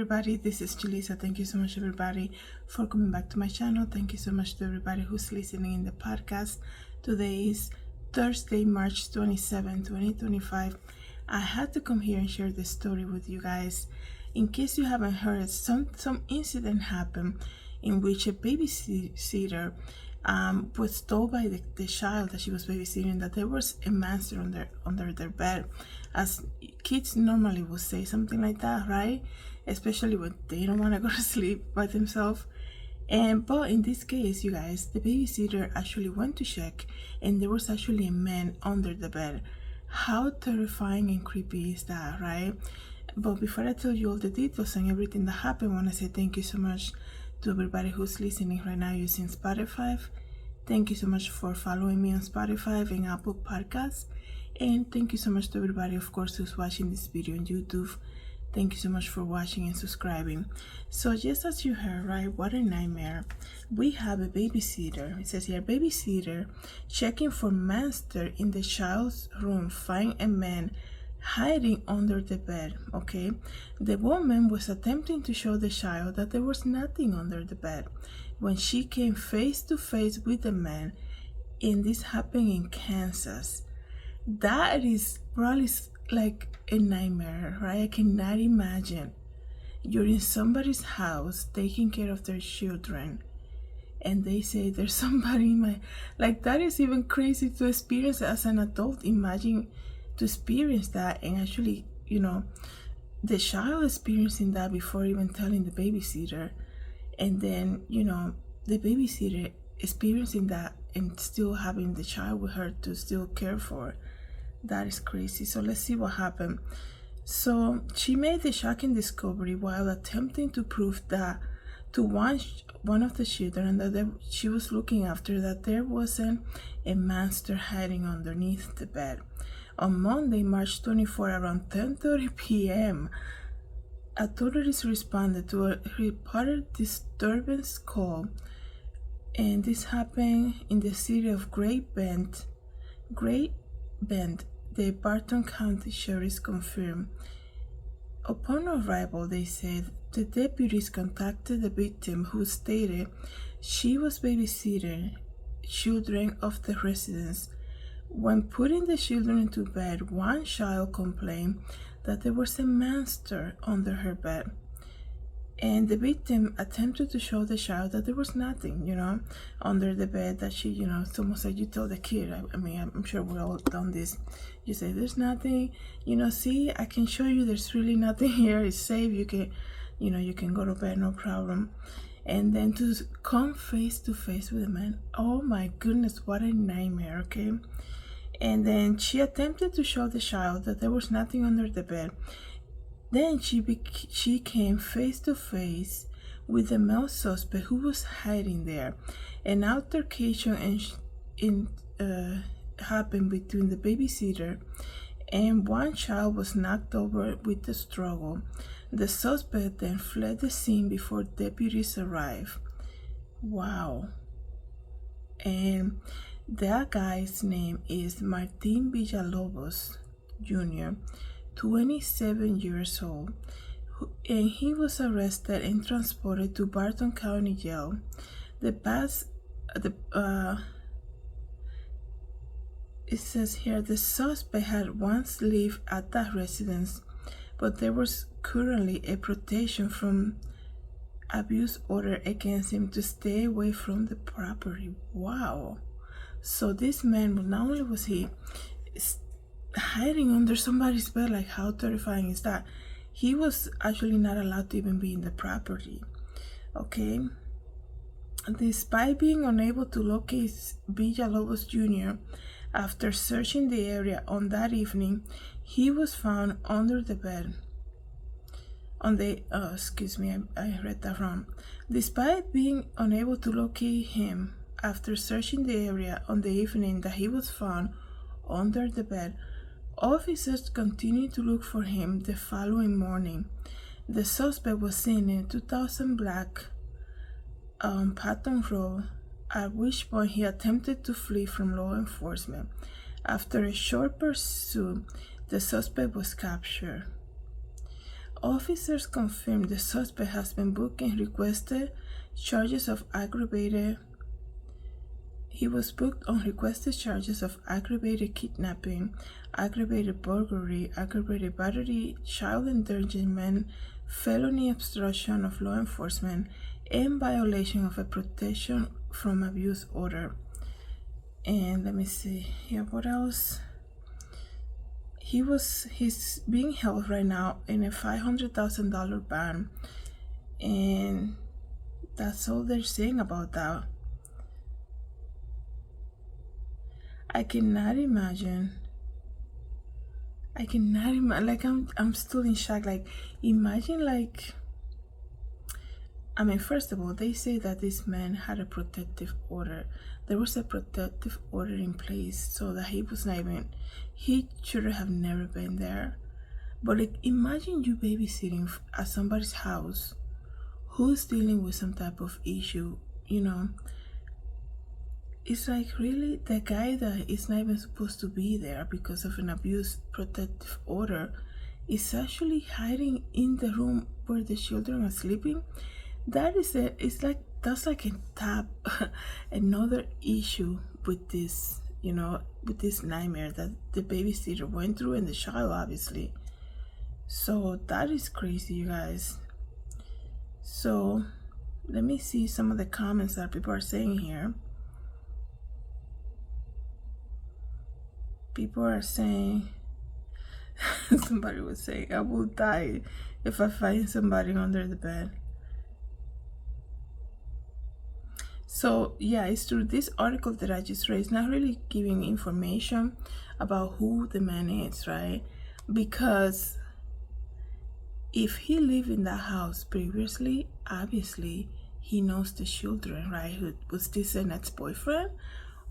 everybody, this is Julissa. Thank you so much everybody for coming back to my channel. Thank you so much to everybody who's listening in the podcast. Today is Thursday, March 27, 2025. I had to come here and share this story with you guys. In case you haven't heard, some incident happened in which a babysitter was told by the child that she was babysitting that there was a monster under their bed, as kids normally would say something like that, right? Especially when they don't want to go to sleep by themselves. But in this case, you guys, the babysitter actually went to check, and there was actually a man under the bed. How terrifying and creepy is that, right? But before I tell you all the details and everything that happened, I want to say thank you so much to everybody who's listening right now using Spotify. Thank you so much for following me on Spotify and Apple Podcasts. And thank you so much to everybody, of course, who's watching this video on YouTube. Thank you so much for watching and subscribing. So just as you heard, right, what a nightmare. We have a babysitter. It says here, babysitter checking for monster in the child's room, find a man hiding under the bed. Okay, the woman was attempting to show the child that there was nothing under the bed when she came face to face with the man. And this happened in Kansas. That is probably like a nightmare, right? I cannot imagine you're in somebody's house taking care of their children and they say there's somebody in my, like, that is even crazy to experience as an adult. Imagine to experience that, and actually, you know, the child experiencing that before even telling the babysitter, and then, you know, the babysitter experiencing that and still having the child with her to still care for. That is crazy. So let's see what happened. So she made the shocking discovery while attempting to prove that to one of the children that she was looking after, that there wasn't a monster hiding underneath the bed. On Monday, March 24, around 10:30 p.m., authorities responded to a reported disturbance call, and this happened in the city of Great Bend. The Barton County Sheriff confirmed. Upon arrival, they said the deputies contacted the victim, who stated she was babysitting children of the residents. When putting the children into bed, one child complained that there was a monster under her bed, and the victim attempted to show the child that there was nothing, you know, under the bed. That she, you know, it's almost like you tell the kid, I mean, I'm sure we've all done this. You say, there's nothing, you know, see, I can show you there's really nothing here. It's safe. You can, you know, you can go to bed, no problem. And then to come face to face with a man, oh my goodness, what a nightmare, okay? And then she attempted to show the child that there was nothing under the bed. Then she came face to face with the male suspect who was hiding there. An altercation happened between the babysitter and one child was knocked over with the struggle. The suspect then fled the scene before deputies arrived. Wow. And that guy's name is Martin Villalobos Jr., 27 years old, and he was arrested and transported to Barton County Jail. It says here the suspect had once lived at that residence, but there was currently a protection from abuse order against him to stay away from the property. Wow. So this man, not only was he hiding under somebody's bed, like how terrifying is that, he was actually not allowed to even be in the property. Okay, despite being unable to locate Villalobos Jr. after searching the area on that evening, he was found under the bed excuse me, I read that wrong. Despite being unable to locate him after searching the area on the evening that he was found under the bed, officers continued to look for him the following morning. The suspect was seen in 2000 Black Patton Road, at which point he attempted to flee from law enforcement. After a short pursuit, the suspect was captured. Officers confirmed the suspect has been booked and requested charges of aggravated. He was booked on requested charges of aggravated kidnapping, aggravated burglary, aggravated battery, child endangerment, felony obstruction of law enforcement, and violation of a protection from abuse order. And let me see here, what else? He's being held right now in a $500,000 bond, and that's all they're saying about that. I cannot imagine. Like, I'm still in shock. Like, imagine, like, I mean, first of all, they say that this man had a protective order. There was a protective order in place so that he should have never been there. But, like, imagine you babysitting at somebody's house who's dealing with some type of issue, you know. It's like, really, the guy that is not even supposed to be there because of an abuse protective order is actually hiding in the room where the children are sleeping. That's like a another issue with this, you know, with this nightmare that the babysitter went through and the child, obviously. So that is crazy, you guys. So let me see some of the comments that people are saying here. People are saying, somebody was saying, I will die if I find somebody under the bed. So yeah, it's through this article that I just read. It's not really giving information about who the man is, right? Because if he lived in that house previously, obviously he knows the children, right? Was this an ex-boyfriend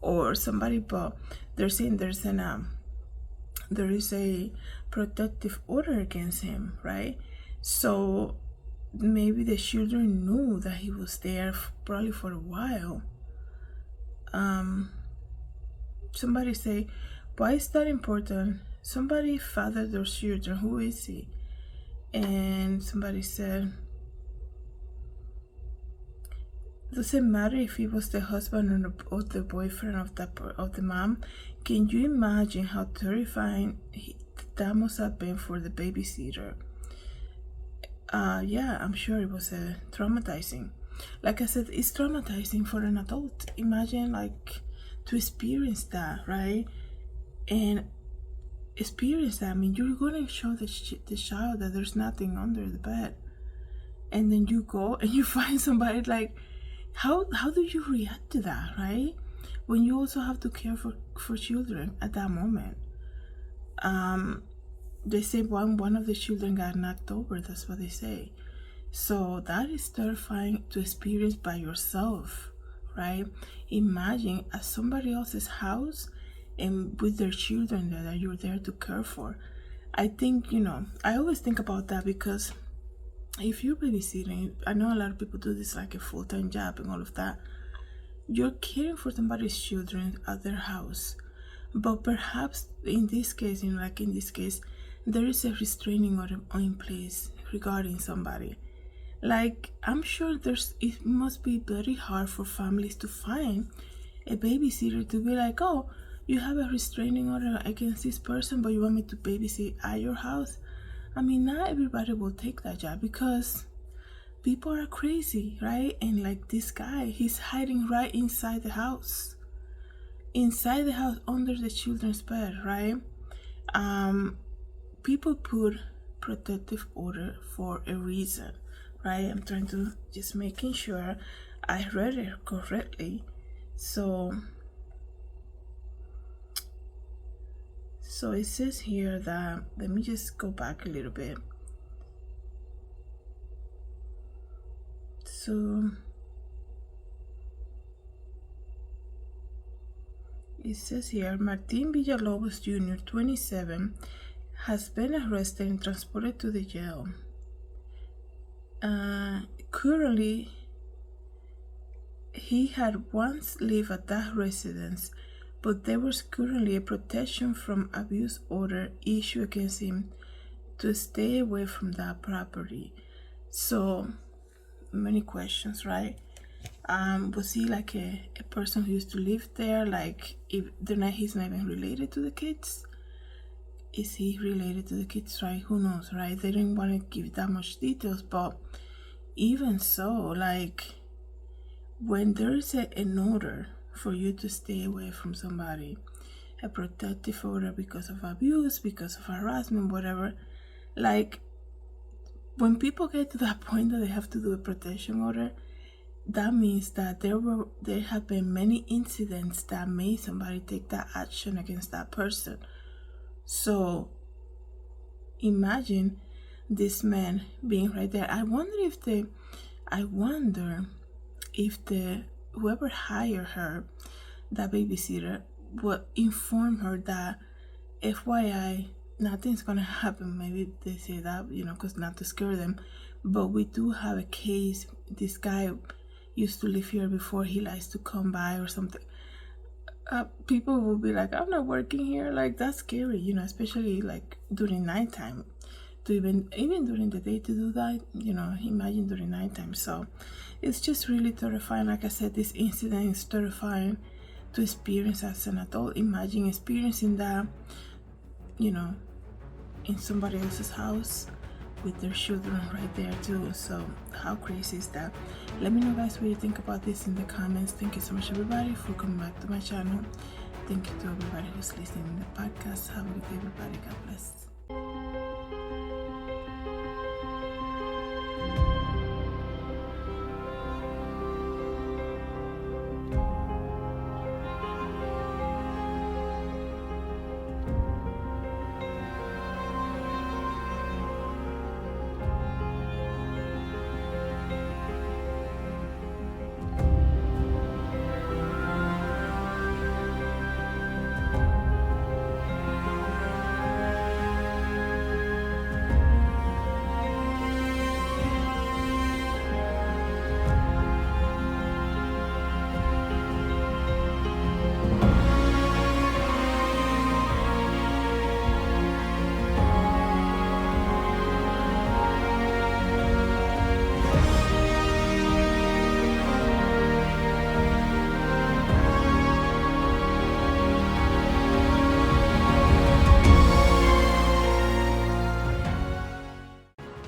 or somebody? But they're saying there is a protective order against him, right? So maybe the children knew that he was there probably for a while. Somebody say, why is that important? Somebody fathered those children. Who is he? And somebody said, doesn't matter if he was the husband or the boyfriend of the mom. Can you imagine how terrifying that must have been for the babysitter? Yeah, I'm sure it was traumatizing. Like I said, it's traumatizing for an adult. Imagine, like, to experience that, right? And experience that. I mean, you're gonna show the child that there's nothing under the bed, and then you go and you find somebody. Like, how do you react to that, right? When you also have to care for children at that moment. They say one of the children got knocked over. That's what they say. So that is terrifying to experience by yourself, right? Imagine at somebody else's house and with their children that you're there to care for. I think, you know, I always think about that because if you're babysitting, I know a lot of people do this like a full-time job and all of that. You're caring for somebody's children at their house. But perhaps in this case, you know, like in this case, there is a restraining order in place regarding somebody. Like, I'm sure it must be very hard for families to find a babysitter to be like, oh, you have a restraining order against this person, but you want me to babysit at your house? I mean, not everybody will take that job because people are crazy, right? And like this guy, he's hiding right inside the house under the children's bed, right? People put protective order for a reason, right? I'm trying to just making sure I read it correctly. So it says here that, let me just go back a little bit. So it says here, Martin Villalobos Jr., 27, has been arrested and transported to the jail. Currently, he had once lived at that residence, but there was currently a protection from abuse order issued against him to stay away from that property. So many questions, right? Was he like a person who used to live there? Like, if he's not even related to the kids? Is he related to the kids, right? Who knows, right? They didn't want to give that much details, but even so, like, when there's an order for you to stay away from somebody, a protective order because of abuse, because of harassment, whatever, like, when people get to that point that they have to do a protection order, that means that there have been many incidents that made somebody take that action against that person. So imagine this man being right there. I wonder if whoever hired her, that babysitter, would inform her that, FYI, nothing's gonna happen. Maybe they say that, because not to scare them, but we do have a case. This guy used to live here before. He likes to come by or something. People will be like, I'm not working here. Like, that's scary, especially like during nighttime. To even during the day to do that, imagine during nighttime. So it's just really terrifying. Like I said, this incident is terrifying to experience as an adult. Imagine experiencing that, in somebody else's house with their children right there too. So how crazy is that? Let me know, guys, what you think about this in the comments. Thank you so much, everybody, for coming back to my channel. Thank you to everybody who's listening to the podcast. Have a good day, everybody. God bless.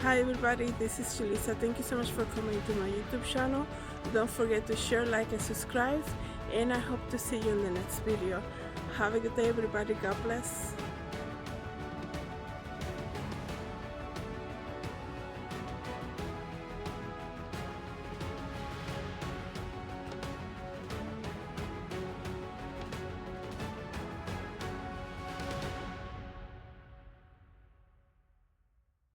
Hi everybody, this is Julissa. Thank you so much for coming to my YouTube channel. Don't forget to share, like, and subscribe, and I hope to see you in the next video. Have a good day, everybody. God bless.